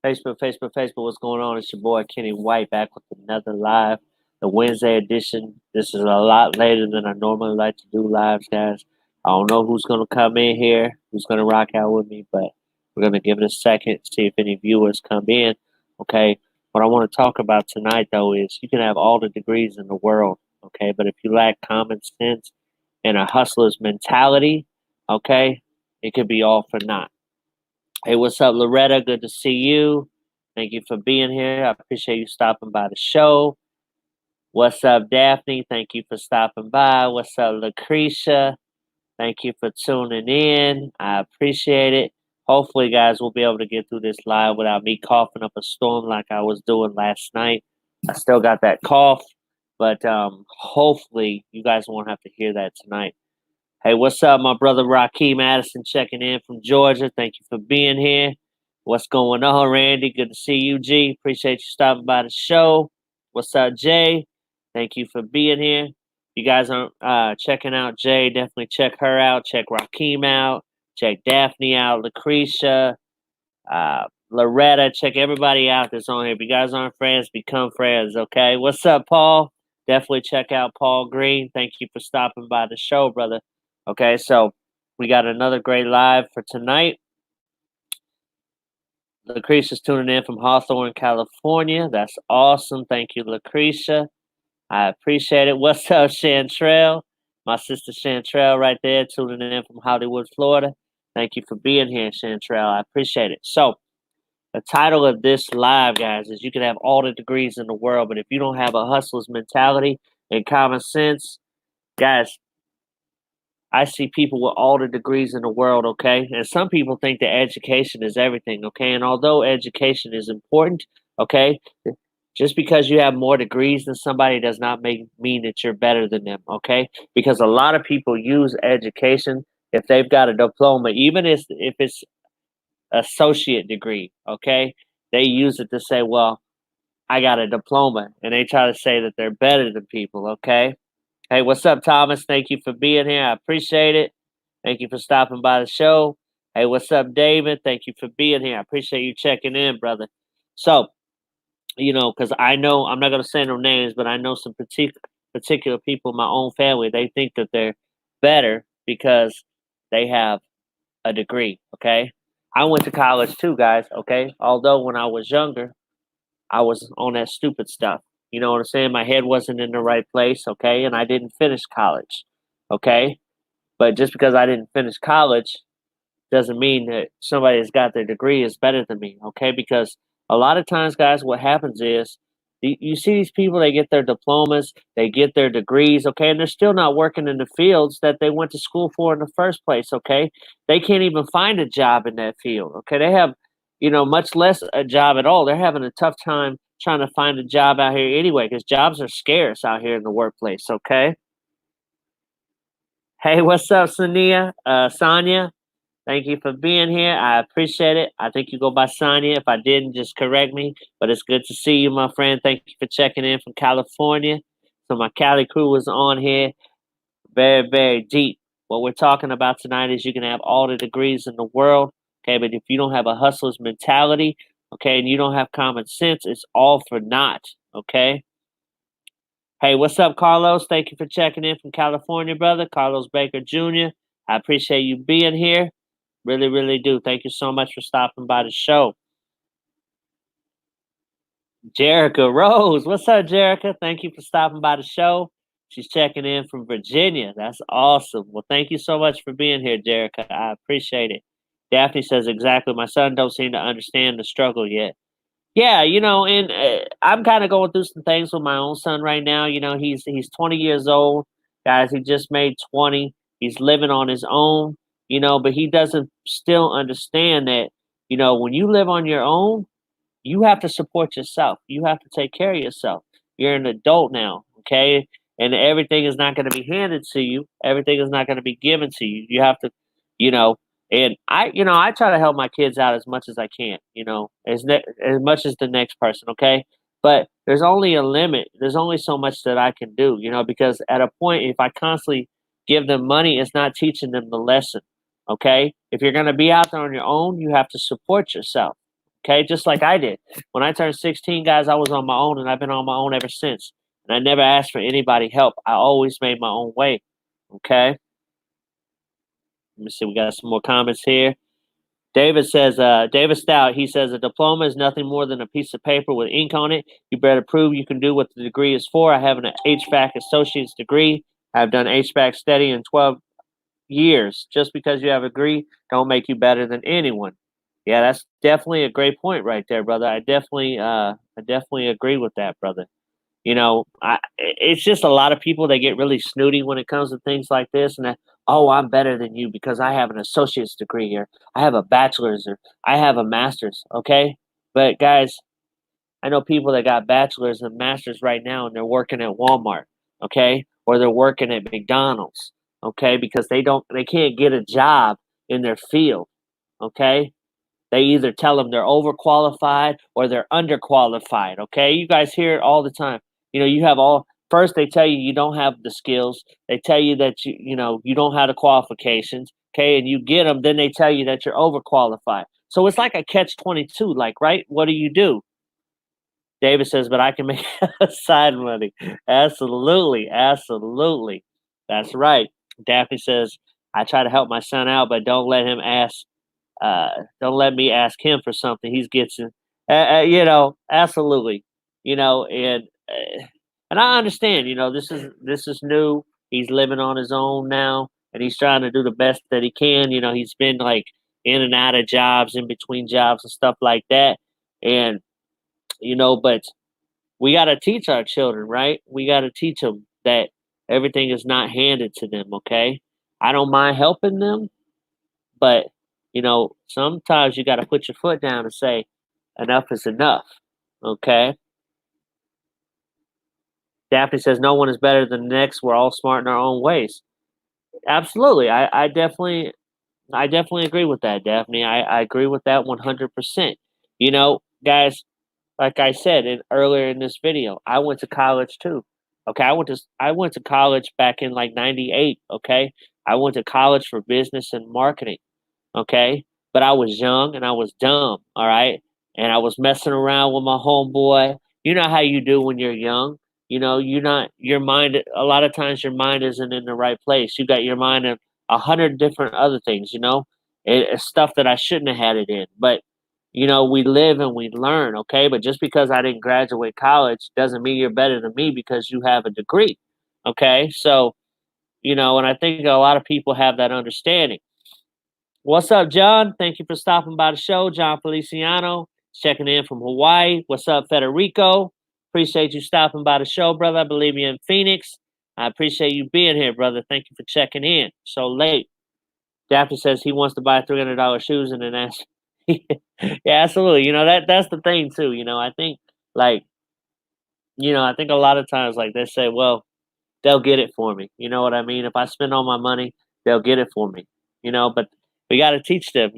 Facebook, what's going on? It's your boy Kenny White back with another live, the Wednesday edition. This is a lot later than I normally like to do lives, guys. I don't know who's going to come in here, who's going to rock out with me, but we're going to give it a second, see if any viewers come in. Okay. What I want to talk about tonight, though, is you can have all the degrees in the world, okay, but if you lack common sense and a hustler's mentality, okay, it could be all for naught. Hey, what's up, Loretta? Good to see you. Thank you for being here. I appreciate you stopping by the show. What's up, Daphne? Thank you for stopping by. What's up, Lucretia? Thank you for tuning in. I appreciate it. Hopefully, guys, we'll be able to get through this live without me coughing up a storm like I was doing last night. I still got that cough, but hopefully you guys won't have to hear that tonight. Hey, what's up, my brother Rakeem Addison checking in from Georgia. Thank you for being here. What's going on, Randy? Good to see you, G. Appreciate you stopping by the show. What's up, Jay? Thank you for being here. You guys aren't checking out Jay, definitely check her out. Check Rakeem out. Check Daphne out. Lucretia, Loretta. Check everybody out that's on here. If you guys aren't friends, become friends, okay? What's up, Paul? Definitely check out Paul Green. Thank you for stopping by the show, brother. Okay, so we got another great live for tonight. Lucretia's tuning in from Hawthorne, California. That's awesome. Thank you, Lucretia. I appreciate it. What's up, Chantrell? My sister Chantrell right there tuning in from Hollywood, Florida. Thank you for being here, Chantrell. I appreciate it. So, the title of this live, guys, is you can have all the degrees in the world, but if you don't have a hustler's mentality and common sense, guys, I see people with all the degrees in the world, okay? And some people think that education is everything, okay? And although education is important, okay, just because you have more degrees than somebody does not mean that you're better than them, okay? Because a lot of people use education if they've got a diploma, even if it's associate degree, okay? They use it to say, well, I got a diploma, and they try to say that they're better than people, okay? Hey, what's up, Thomas? Thank you for being here. I appreciate it. Thank you for stopping by the show. Hey, what's up, David? Thank you for being here. I appreciate you checking in, brother. So, because I know I'm not going to say no names, but I know some particular people in my own family. They think that they're better because they have a degree. Okay, I went to college too, guys. Okay, although when I was younger, I was on that stupid stuff. You know what I'm saying? My head wasn't in the right place, okay? And I didn't finish college, okay? But just because I didn't finish college doesn't mean that somebody that's got their degree is better than me, okay? Because a lot of times, guys, what happens is you see these people, they get their diplomas, they get their degrees, okay? And they're still not working in the fields that they went to school for in the first place, okay? They can't even find a job in that field, okay? They have much less a job at all. They're having a tough time trying to find a job out here anyway, because jobs are scarce out here in the workplace, okay? Hey, what's up, Sonia? Thank you for being here. I appreciate it. I think you go by Sonia. If I didn't, just correct me. But it's good to see you, my friend. Thank you for checking in from California. So my Cali crew is on here. Very, very deep. What we're talking about tonight is you can have all the degrees in the world, okay? But if you don't have a hustler's mentality, okay, and you don't have common sense, it's all for naught, okay? Hey, what's up, Carlos? Thank you for checking in from California, brother. Carlos Baker Jr. I appreciate you being here. Really, really do. Thank you so much for stopping by the show. Jerica Rose. What's up, Jerica? Thank you for stopping by the show. She's checking in from Virginia. That's awesome. Well, thank you so much for being here, Jerica. I appreciate it. Daphne says exactly. My son don't seem to understand the struggle yet. Yeah, and I'm kind of going through some things with my own son right now. He's 20 years old, guys. He just made 20. He's living on his own, but he doesn't still understand that, when you live on your own, you have to support yourself. You have to take care of yourself. You're an adult now, okay? And everything is not going to be handed to you. Everything is not going to be given to you. You have to, you know, and I try to help my kids out as much as I can, as much as the next person, okay? But there's only a limit. There's only so much that I can do, because at a point, if I constantly give them money, it's not teaching them the lesson, okay? If you're going to be out there on your own, you have to support yourself, Okay, just like I did. When I turned 16, guys, I was on my own, and I've been on my own ever since. And I never asked for anybody help. I always made my own way. Okay. Let me see. We got some more comments here. David says, David Stout, he says, a diploma is nothing more than a piece of paper with ink on it. You better prove you can do what the degree is for. I have an HVAC associate's degree. I've done HVAC study in 12 years. Just because you have a degree don't make you better than anyone. Yeah, that's definitely a great point right there, brother. I definitely agree with that, brother. You know, it's just a lot of people that get really snooty when it comes to things like this, and that, oh, I'm better than you because I have an associate's degree here, I have a bachelor's, or I have a master's. Okay, but guys, I know people that got bachelor's and masters right now, and they're working at Walmart. Okay, or they're working at McDonald's. Okay, because they can't get a job in their field. Okay, they either tell them they're overqualified or they're underqualified. Okay, you guys hear it all the time. You know, you have all. First, they tell you you don't have the skills. They tell you that you don't have the qualifications. Okay, and you get them. Then they tell you that you're overqualified. So it's like a catch-22. Like, right? What do? David says, but I can make side money. Absolutely, absolutely. That's right. Daphne says, I try to help my son out, but don't let me ask him for something. He's getting, absolutely, and I understand. This is new. He's living on his own now, and he's trying to do the best that he can. He's been like in and out of jobs, in between jobs, and stuff like that. And but we got to teach our children, right? We got to teach them that everything is not handed to them. Okay, I don't mind helping them, but sometimes you got to put your foot down and say, enough is enough. Okay. Daphne says, no one is better than the next. We're all smart in our own ways. Absolutely. I definitely agree with that, Daphne. I agree with that 100%. Guys, like I said earlier in this video, I went to college too. Okay. I went to college back in like 98. Okay. I went to college for business and marketing. Okay. But I was young and I was dumb. All right. And I was messing around with my homeboy. You know how you do when you're young. Your mind, a lot of times your mind isn't in the right place. You got your mind in 100 different other things, it's stuff that I shouldn't have had it in. But, we live and we learn. Okay. But just because I didn't graduate college doesn't mean you're better than me because you have a degree. Okay. So, and I think a lot of people have that understanding. What's up, John? Thank you for stopping by the show. John Feliciano, checking in from Hawaii. What's up, Federico? Appreciate you stopping by the show, brother. I believe you're in Phoenix. I appreciate you being here, brother. Thank you for checking in so late. Daphne says he wants to buy $300 shoes and then ask. Yeah, absolutely. That's the thing too. I think I think a lot of times like they say, well, they'll get it for me. You know what I mean? If I spend all my money, they'll get it for me. But we got to teach them,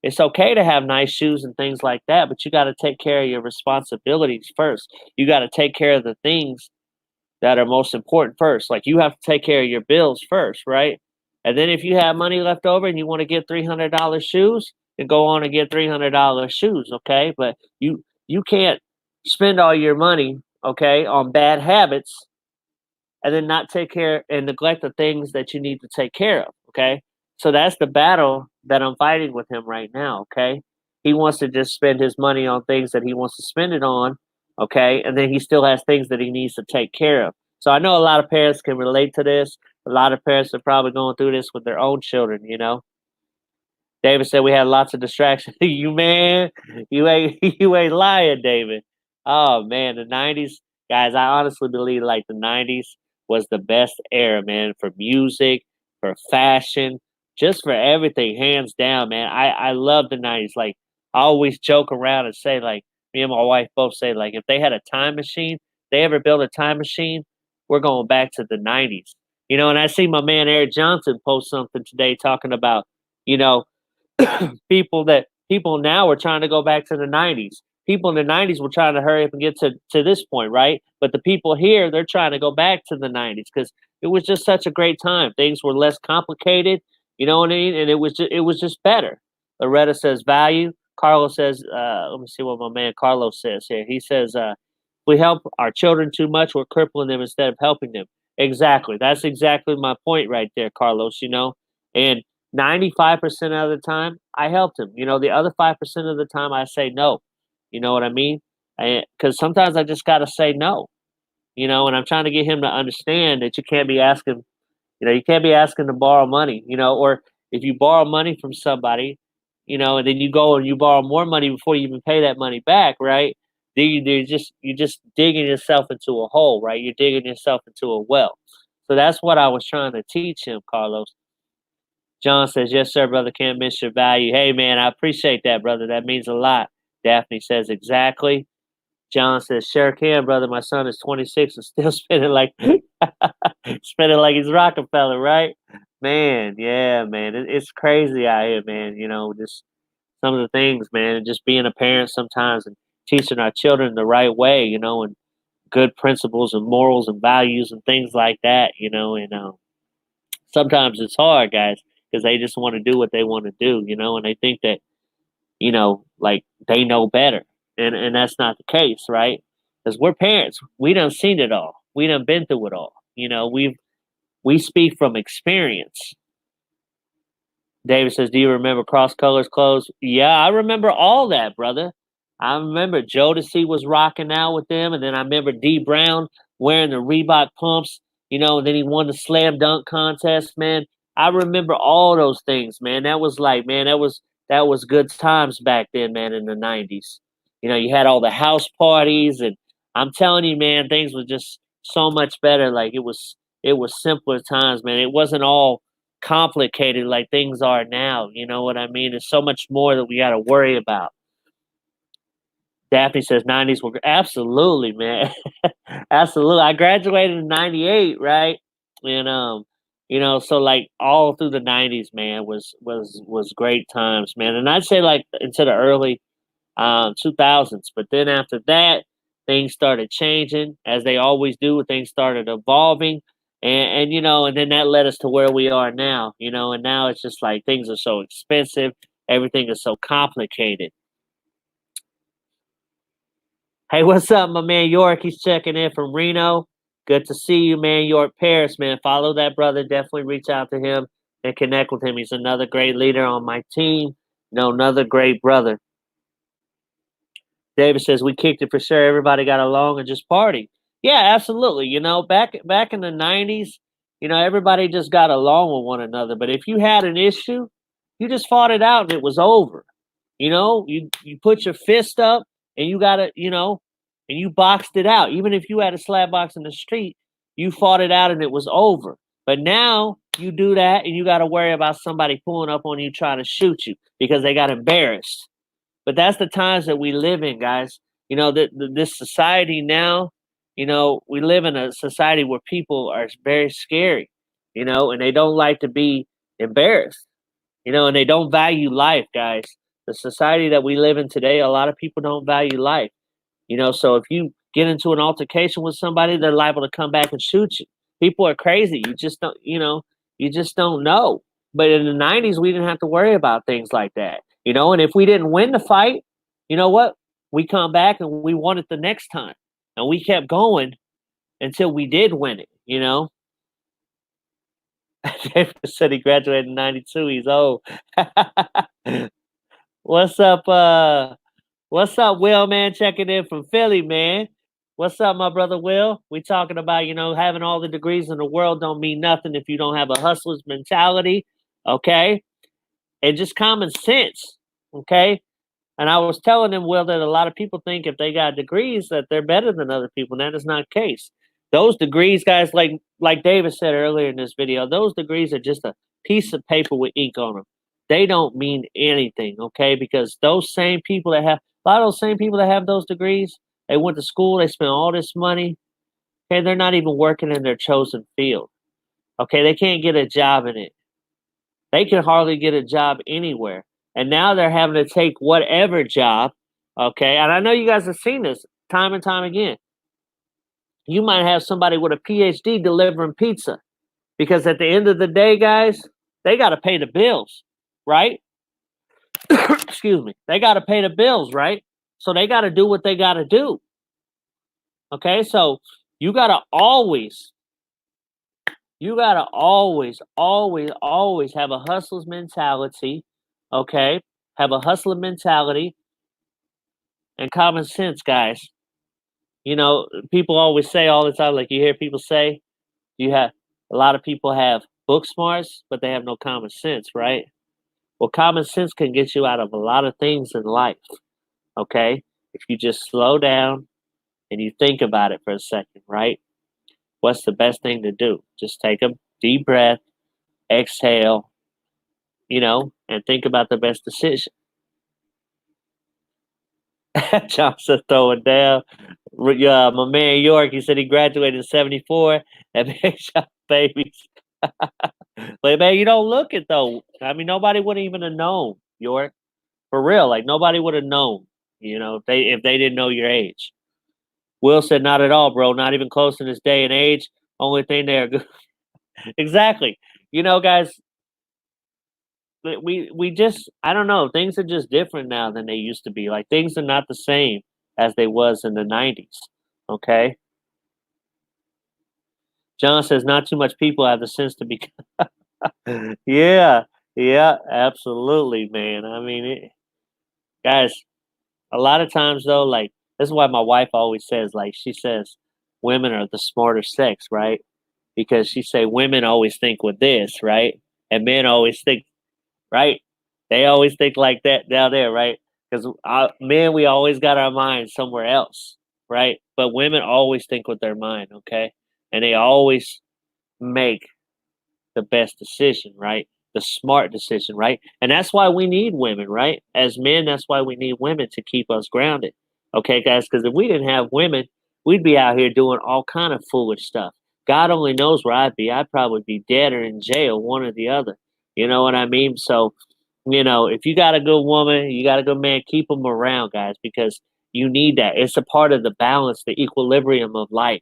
it's okay to have nice shoes and things like that, but you got to take care of your responsibilities first. You got to take care of the things that are most important first. Like you have to take care of your bills first, right? And then if you have money left over and you want to get $300 shoes, then go on and get $300 shoes, okay? But you can't spend all your money, okay, on bad habits and then not take care and neglect the things that you need to take care of, okay? So that's the battle that I'm fighting with him right now, okay? He wants to just spend his money on things that he wants to spend it on, okay? And then he still has things that he needs to take care of. So I know a lot of parents can relate to this. A lot of parents are probably going through this with their own children, David said we had lots of distractions. You ain't lying, David. Oh man, the 90s, guys, I honestly believe like the 90s was the best era, man, for music, for fashion, just for everything, hands down, man. I love the 90s. Like, I always joke around and say, like, me and my wife both say, like, if they had a time machine, they ever build a time machine, we're going back to the 90s. And I see my man Eric Johnson post something today talking about, people now are trying to go back to the 90s. People in the 90s were trying to hurry up and get to this point, right? But the people here, they're trying to go back to the 90s because it was just such a great time. Things were less complicated, you know what I mean? And it was just better. Loretta says value, Carlos says, let me see what my man Carlos says here. He says, we help our children too much, we're crippling them instead of helping them. Exactly. That's exactly my point right there, Carlos, And 95% of the time, I helped him. The other 5% of the time, I say no. You know what I mean? Because sometimes I just got to say no, and I'm trying to get him to understand that you can't be asking, you can't be asking to borrow money, or if you borrow money from somebody, and then you go and you borrow more money before you even pay that money back, right? You're just digging yourself into a hole, right? You're digging yourself into a well. So that's what I was trying to teach him, Carlos. John says, yes, sir, brother, can't miss your value. Hey, man, I appreciate that, brother. That means a lot. Daphne says, exactly. John says, sure can, brother. My son is 26 and still spinning like spinning like he's Rockefeller, right? Man, yeah, man. It's crazy out here, man. Just some of the things, man, and just being a parent sometimes and teaching our children the right way, and good principles and morals and values and things like that, and sometimes it's hard, guys, because they just want to do what they want to do, and they think that, like they know better. And that's not the case, right? Because we're parents. We done seen it all. We done been through it all. We speak from experience. David says, do you remember Cross Colors clothes? Yeah, I remember all that, brother. I remember Jodeci was rocking out with them, and then I remember D Brown wearing the Reebok pumps, and then he won the slam dunk contest, man. I remember all those things, man. That was like, man, that was good times back then, man, in the 90s. You had all the house parties, and I'm telling you, man, things were just so much better. Like it was simpler times, man. It wasn't all complicated like things are now. You know what I mean? There's so much more that we got to worry about. Daphne says 90s were absolutely, man. Absolutely. I graduated in 98, right? And so like all through the 90s, man, was great times, man. And I'd say like into the early 2000s, but then after that, things started changing as they always do. Things started evolving, and then that led us to where we are now. And now it's just like things are so expensive, everything is so complicated. Hey, what's up, my man York? He's checking in from Reno. Good to see you, man. York Paris, man. Follow that brother. Definitely reach out to him and connect with him. He's another great leader on my team. Another great brother. David says we kicked it for sure. Everybody got along and just party. Yeah, absolutely. Back in the 90s, everybody just got along with one another. But if you had an issue, you just fought it out and it was over. You put your fist up and you got it, and you boxed it out. Even if you had a slap box in the street, you fought it out and it was over. But now you do that and you got to worry about somebody pulling up on you trying to shoot you because they got embarrassed. But that's the times that we live in, guys. This society now, we live in a society where people are very scary, and they don't like to be embarrassed, and they don't value life, guys. The society that we live in today, a lot of people don't value life. So if you get into an altercation with somebody, they're liable to come back and shoot you. People are crazy. You just don't know. But in the 90s, we didn't have to worry about things like that. And if we didn't win the fight, you know what? We come back and we won it the next time. And we kept going until we did win it, David said he graduated in 92. He's old. What's up, Will, man? Checking in from Philly, man. What's up, my brother Will? We talking about, having all the degrees in the world don't mean nothing if you don't have a hustler's mentality, okay? And just common sense, okay? And I was telling them, Will, that a lot of people think if they got degrees that they're better than other people, and that is not the case. Those degrees, guys, like David said earlier in this video, those degrees are just a piece of paper with ink on them. They don't mean anything, okay? Because those same people that have a lot of those same people that have those degrees, they went to school, they spent all this money, okay? They're not even working in their chosen field, okay? They can't get a job in it. They can hardly get a job anywhere. And now they're having to take whatever job, okay? And I know you guys have seen this time and time again. You might have somebody with a PhD delivering pizza because at the end of the day, guys, they got to pay the bills, right? excuse me, they got to pay the bills, right? So they got to do what they got to do. Okay, so you got to always, always have a hustler's mentality. Okay, have a hustler mentality and common sense, guys. You know, people always say all the time, like you hear people say, you have a lot of people have book smarts, but they have no common sense, right? Well, common sense can get you out of a lot of things in life. Okay, if you just slow down and you think about it for a second, right? What's the best thing to do? Just take a deep breath, exhale, and think about the best decision. Johnson throwing down. My man York, he said he graduated in '74 and Big Shot Babies. But man, you don't look it though. I mean, nobody would even have known, York. For real, like nobody would have known, if they didn't know your age. Will said, "Not at all, bro. Not even close in this day and age. Only thing they are good." Exactly. Guys, we just I don't know. Things are just different now than they used to be. Like things are not the same as they was in the '90s. Okay. John says, "Not too much people have the sense to be." Yeah, yeah, absolutely, man. I mean, guys, a lot of times though, like this is why my wife always says, like she says, women are the smarter sex, right? Because she say women always think with this, right? And men always think, right? They always think like that down there, right? Because men, we always got our mind somewhere else, right? But women always think with their mind, okay? And they always make the best decision, right? The smart decision, right? And that's why we need women, right? As men, that's why we need women to keep us grounded. Okay, guys, because if we didn't have women, we'd be out here doing all kind of foolish stuff. God only knows where I'd be. I'd probably be dead or in jail, one or the other. You know what I mean? So, if you got a good woman, you got a good man, keep them around, guys, because you need that. It's a part of the balance, the equilibrium of life.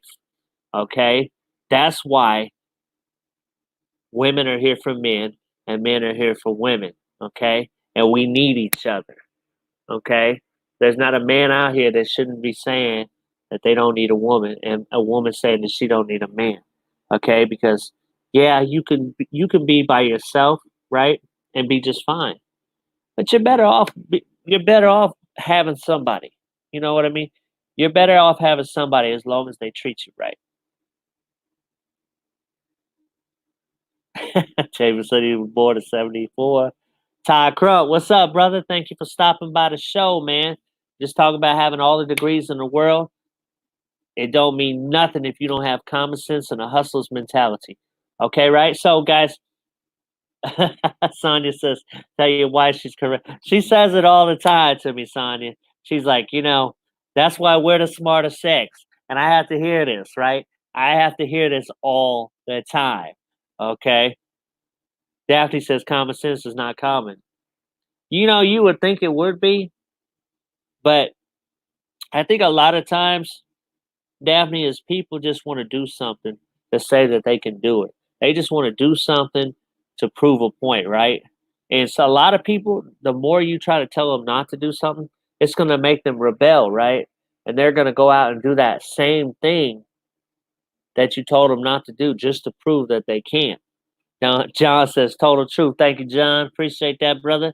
Okay? That's why women are here for men and men are here for women, okay? And we need each other, okay? There's not a man out here that shouldn't be saying that they don't need a woman and a woman saying that she don't need a man, okay? Because yeah, you can be by yourself, right? And be just fine. But you're better off having somebody. You know what I mean? You're better off having somebody as long as they treat you right. James said he was born in '74. Ty Crump, what's up, brother? Thank you for stopping by the show, man. Just talk about having all the degrees in the world. It don't mean nothing if you don't have common sense and a hustler's mentality. Okay, right? So, guys, Sonia says, tell you why she's correct. She says it all the time to me, Sonia. She's like, that's why we're the smarter sex. And I have to hear this, right? I have to hear this all the time. Okay? Daphne says common sense is not common. You would think it would be, but I think a lot of times, Daphne, is people just want to do something to say that they can do it. They just want to do something to prove a point, right? And so a lot of people, the more you try to tell them not to do something, it's going to make them rebel, right? And they're going to go out and do that same thing that you told them not to do just to prove that they can. John says, total truth. Thank you, John. Appreciate that, brother.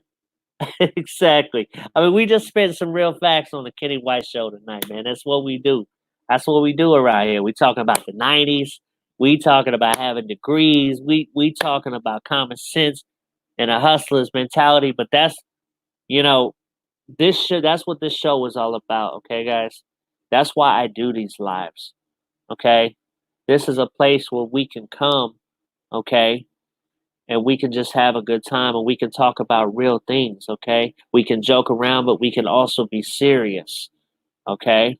Exactly. I mean, we just spent some real facts on the Kenny White show tonight, man. That's what we do. That's what we do around here. We talking about the '90s. We talking about having degrees. We talking about common sense and a hustler's mentality. But you know, that's what this show is all about. Okay, guys. That's why I do these lives. Okay, this is a place where we can come. Okay, and we can just have a good time and we can talk about real things, okay? We can joke around, but we can also be serious, okay?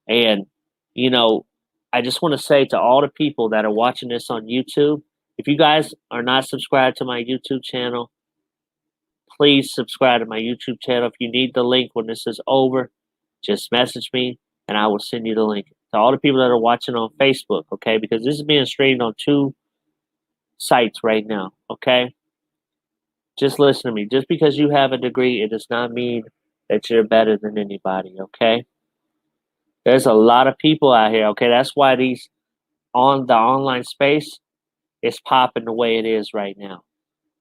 And, you know, I just want to say to all the people that are watching this on YouTube, if you guys are not subscribed to my YouTube channel, please subscribe to my YouTube channel. If you need the link when this is over, just message me and I will send you the link. To all the people that are watching on Facebook, okay? Because this is being streamed on two sites right now, okay? Just listen to me. Just because you have a degree, it does not mean that you're better than anybody, okay? There's a lot of people out here, okay? That's why these on the online space is popping the way it is right now,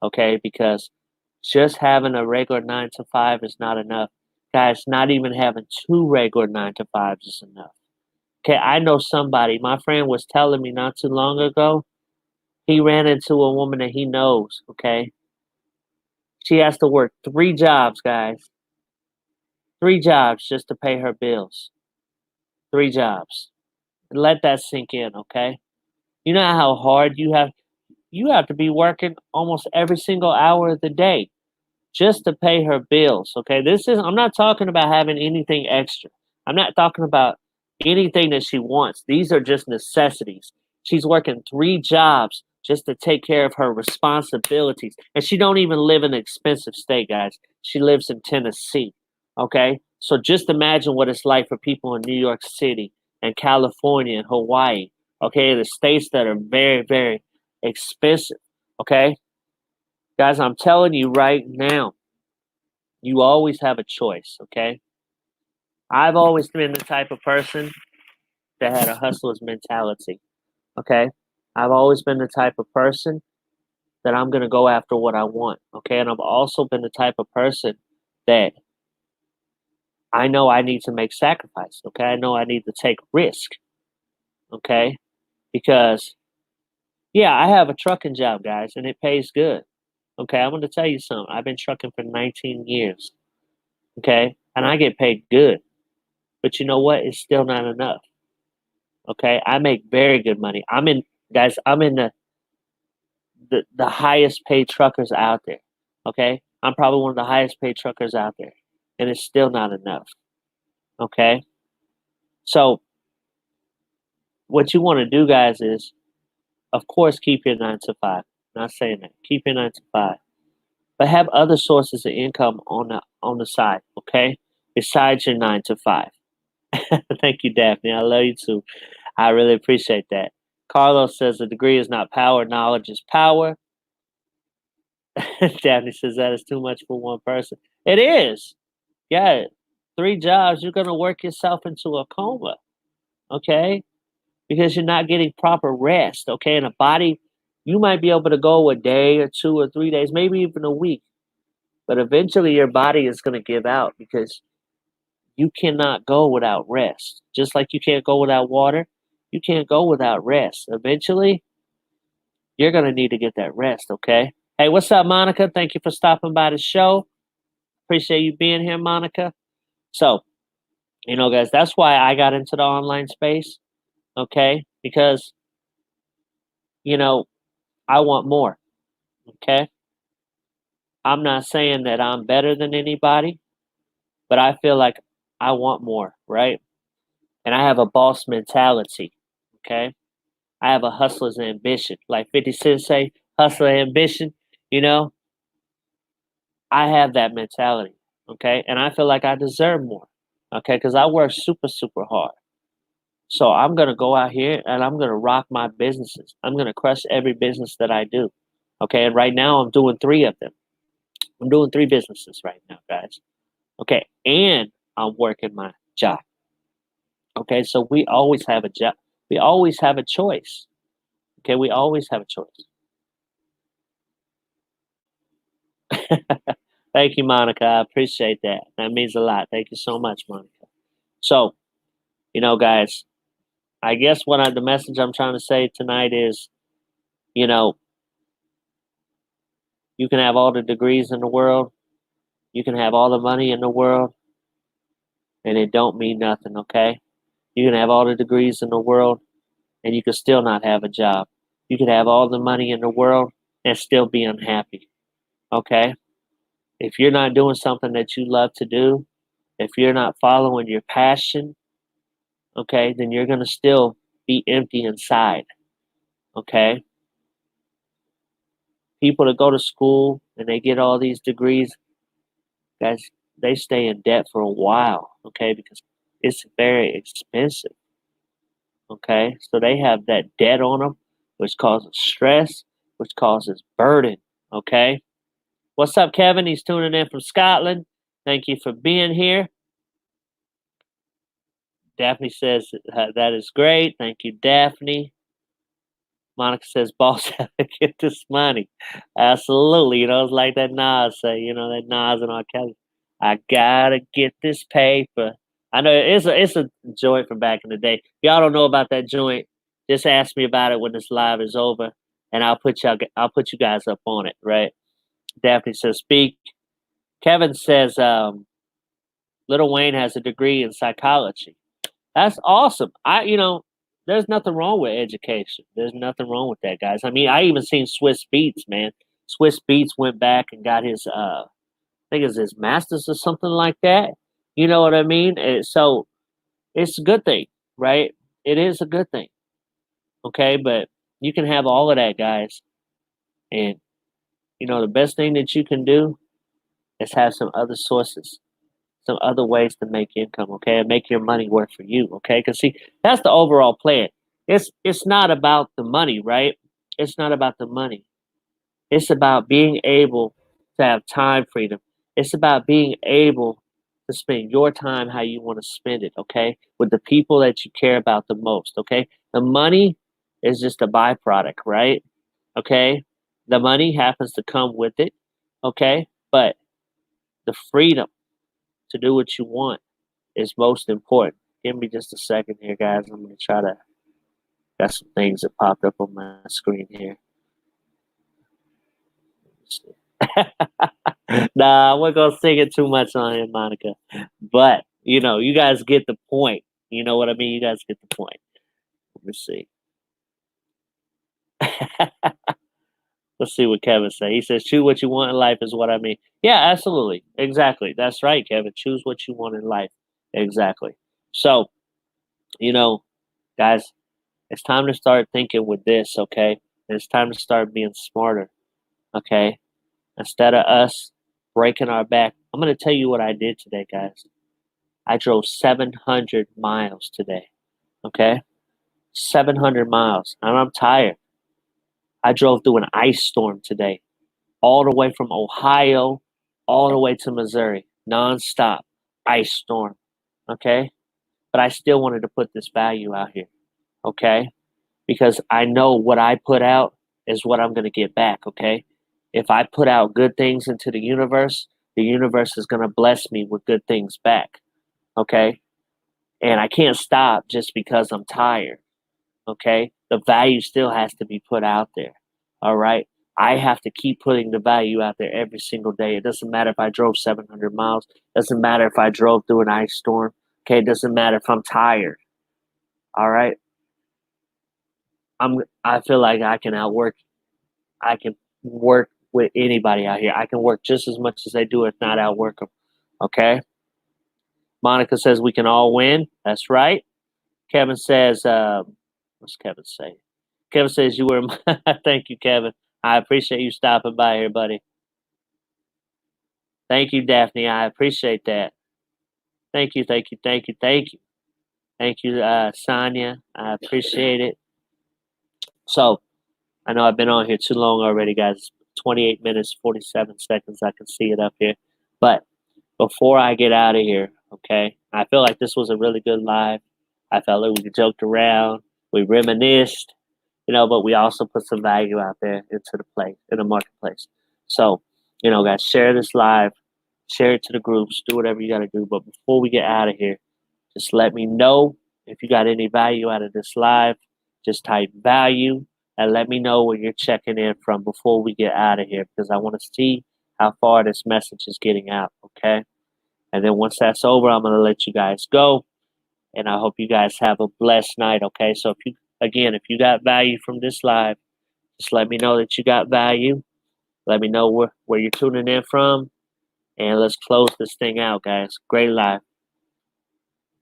okay? Because just having a regular 9 to 5 is not enough. Guys, not even having two regular 9 to 5s is enough. Okay, I know somebody, my friend was telling me not too long ago, he ran into a woman that he knows, okay? She has to work 3 jobs, guys. 3 jobs just to pay her bills. 3 jobs. Let that sink in, okay? You know how hard you have to be working almost every single hour of the day just to pay her bills, okay? I'm not talking about having anything extra. I'm not talking about anything that she wants. These are just necessities. She's working 3 jobs just to take care of her responsibilities. And she don't even live in an expensive state, guys. She lives in Tennessee, okay? So just imagine what it's like for people in New York City and California and Hawaii, okay? The states that are very, very expensive, okay? Guys, I'm telling you right now, you always have a choice, okay? I've always been the type of person that had a hustler's mentality, okay? I've always been the type of person that I'm going to go after what I want, okay? And I've also been the type of person that I know I need to make sacrifice, okay? I know I need to take risk, okay? Because, yeah, I have a trucking job, guys, and it pays good, okay? I'm going to tell you something. I've been trucking for 19 years, okay? And I get paid good. But you know what? It's still not enough. Okay, I make very good money. I'm in the highest paid truckers out there. Okay, I'm probably one of the highest paid truckers out there, and it's still not enough. Okay, so what you want to do, guys, is of course keep your 9 to 5. Not saying that. Keep your 9 to 5, but have other sources of income on the side. Okay, besides your 9 to 5. Thank you, Daphne. I love you too. I really appreciate that. Carlos says a degree is not power, knowledge is power. Daphne says that is too much for one person. It is. Yeah. 3 jobs, you're going to work yourself into a coma, okay? Because you're not getting proper rest, okay? And a body, you might be able to go a day or 2 or 3 days, maybe even a week, but eventually your body is going to give out because you cannot go without rest. Just like you can't go without water, you can't go without rest. Eventually, you're going to need to get that rest, okay? Hey, what's up, Monica? Thank you for stopping by the show. Appreciate you being here, Monica. So, guys, that's why I got into the online space, okay? Because, you know, I want more, okay? I'm not saying that I'm better than anybody, but I feel like I want more, right? And I have a boss mentality, okay? I have a hustler's ambition. Like 50 Cent say, hustler ambition, you know? I have that mentality, okay? And I feel like I deserve more, okay? Because I work super, super hard. So I'm going to go out here and I'm going to rock my businesses. I'm going to crush every business that I do, okay? And right now I'm doing 3 of them. I'm doing 3 businesses right now, guys, okay? And I'm working my job, okay? So we always have a job. We always have a choice, okay? We always have a choice. Thank you, Monica. I appreciate that. That means a lot. Thank you so much, Monica. So, guys, I guess the message I'm trying to say tonight is, you know, you can have all the degrees in the world, you can have all the money in the world, and it don't mean nothing, okay? You can have all the degrees in the world, and you can still not have a job. You can have all the money in the world and still be unhappy, okay? If you're not doing something that you love to do, if you're not following your passion, okay, then you're going to still be empty inside, okay? People that go to school and they get all these degrees, guys, they stay in debt for a while, okay, because it's very expensive, okay? So they have that debt on them, which causes stress, which causes burden, okay? What's up, Kevin? He's tuning in from Scotland. Thank you for being here. Daphne says that is great. Thank you, Daphne. Monica says, boss, have to get this money. Absolutely. You know, it's like that Nas say, you know, that Nas and R. Kelly. I gotta get this paper. I know it's a joint from back in the day. If y'all don't know about that joint, just ask me about it when this live is over, and I'll put you guys up on it, right? Daphne says, speak. Kevin says, Lil Wayne has a degree in psychology. That's awesome. There's nothing wrong with education. There's nothing wrong with that, guys. I mean, I even seen Swiss Beats, man. Swiss Beats went back and got his, I think it's his master's or something like that. You know what I mean? So it's a good thing, right? It is a good thing. Okay, but you can have all of that, guys. And, the best thing that you can do is have some other sources, some other ways to make income, okay, and make your money work for you, okay? Because see, that's the overall plan. It's not about the money, right? It's not about the money. It's about being able to have time freedom. It's about being able to spend your time how you want to spend it, okay, with the people that you care about the most, okay? The money is just a byproduct, right? Okay, the money happens to come with it, okay, but the freedom to do what you want is most important. Give me just a second here, guys. I'm going to try to. Got some things that popped up on my screen here. Nah, I wasn't going to sing it too much on here, Monica. But, you guys get the point. You know what I mean? You guys get the point. Let me see. Let's see what Kevin says. He says, choose what you want in life is what I mean. Yeah, absolutely. Exactly. That's right, Kevin. Choose what you want in life. Exactly. So, guys, it's time to start thinking with this, okay? And it's time to start being smarter, okay? Instead of us breaking our back, I'm going to tell you what I did today, guys. I drove 700 miles today, okay? 700 miles, and I'm tired. I drove through an ice storm today, all the way from Ohio, all the way to Missouri, nonstop ice storm, okay? But I still wanted to put this value out here, okay? Because I know what I put out is what I'm going to get back, okay? If I put out good things into the universe is going to bless me with good things back, okay? And I can't stop just because I'm tired, okay? The value still has to be put out there, all right? I have to keep putting the value out there every single day. It doesn't matter if I drove 700 miles. It doesn't matter if I drove through an ice storm, okay? It doesn't matter if I'm tired, all right? I feel like I can work with anybody out here. I can work just as much as they do, if not outwork them. Okay. Monica says we can all win. That's right. Kevin says, what's Kevin say? Kevin says you were. Thank you, Kevin. I appreciate you stopping by here, buddy. Thank you, Daphne. I appreciate that. Thank you, thank you, thank you, thank you. Thank you, Sonia. I appreciate it. So, I know I've been on here too long already, guys. 28 minutes, 47 seconds. I can see it up here. But before I get out of here, okay, I feel like this was a really good live. I felt like we joked around, we reminisced, but we also put some value out there into the marketplace. So, guys, share this live, share it to the groups, do whatever you got to do. But before we get out of here, just let me know if you got any value out of this live. Just type value and let me know where you're checking in from before we get out of here, because I want to see how far this message is getting out, okay? And then once that's over, I'm going to let you guys go. And I hope you guys have a blessed night, okay? So if you got value from this live, just let me know that you got value. Let me know where you're tuning in from. And let's close this thing out, guys. Great live.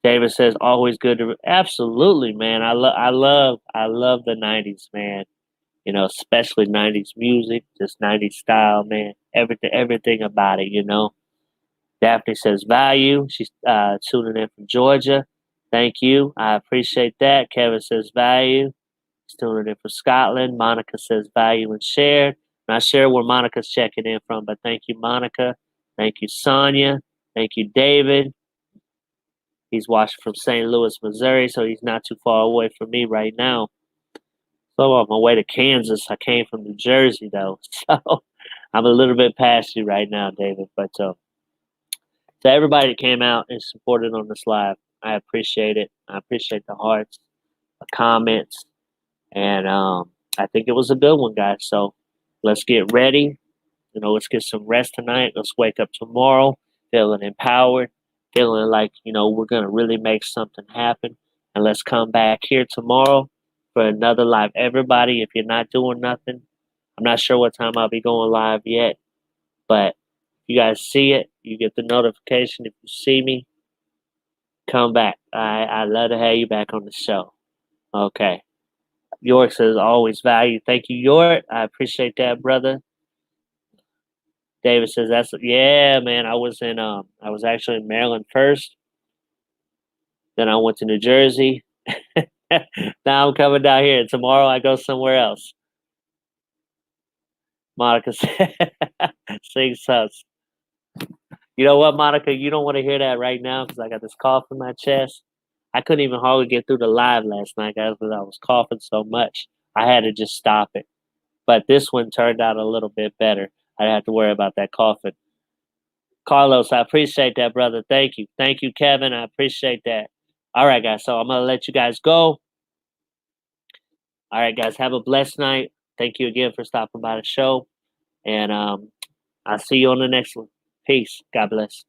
David says, always good to absolutely, man. I love the 90s, man. Especially 90s music, just 90s style, man. Everything about it, Daphne says value. She's tuning in from Georgia. Thank you. I appreciate that. Kevin says value. He's tuning in from Scotland. Monica says value and shared. Not sure where Monica's checking in from, but thank you, Monica. Thank you, Sonia. Thank you, David. He's watching from St. Louis, Missouri, so he's not too far away from me right now. So on my way to Kansas. I came from New Jersey, though. So I'm a little bit past you right now, David. But to everybody that came out and supported on this live, I appreciate it. I appreciate the hearts, the comments, and I think it was a good one, guys. So let's get ready. Let's get some rest tonight. Let's wake up tomorrow feeling empowered, feeling like, we're going to really make something happen. And let's come back here tomorrow for another live. Everybody, if you're not doing nothing, I'm not sure what time I'll be going live yet, but if you guys see it, you get the notification. If you see me, come back. I'd love to have you back on the show. Okay. York says always value. Thank you, York. I appreciate that, brother. David says yeah, man. I was actually in Maryland first. Then I went to New Jersey. Now I'm coming down here. Tomorrow I go somewhere else. Monica said, sing sus. You know what, Monica? You don't want to hear that right now because I got this cough in my chest. I couldn't even hardly get through the live last night, guys, because I was coughing so much. I had to just stop it. But this one turned out a little bit better. I didn't have to worry about that coughing. Carlos, I appreciate that, brother. Thank you. Thank you, Kevin. I appreciate that. All right, guys. So I'm going to let you guys go. All right, guys. Have a blessed night. Thank you again for stopping by the show. And I'll see you on the next one. Peace. God bless.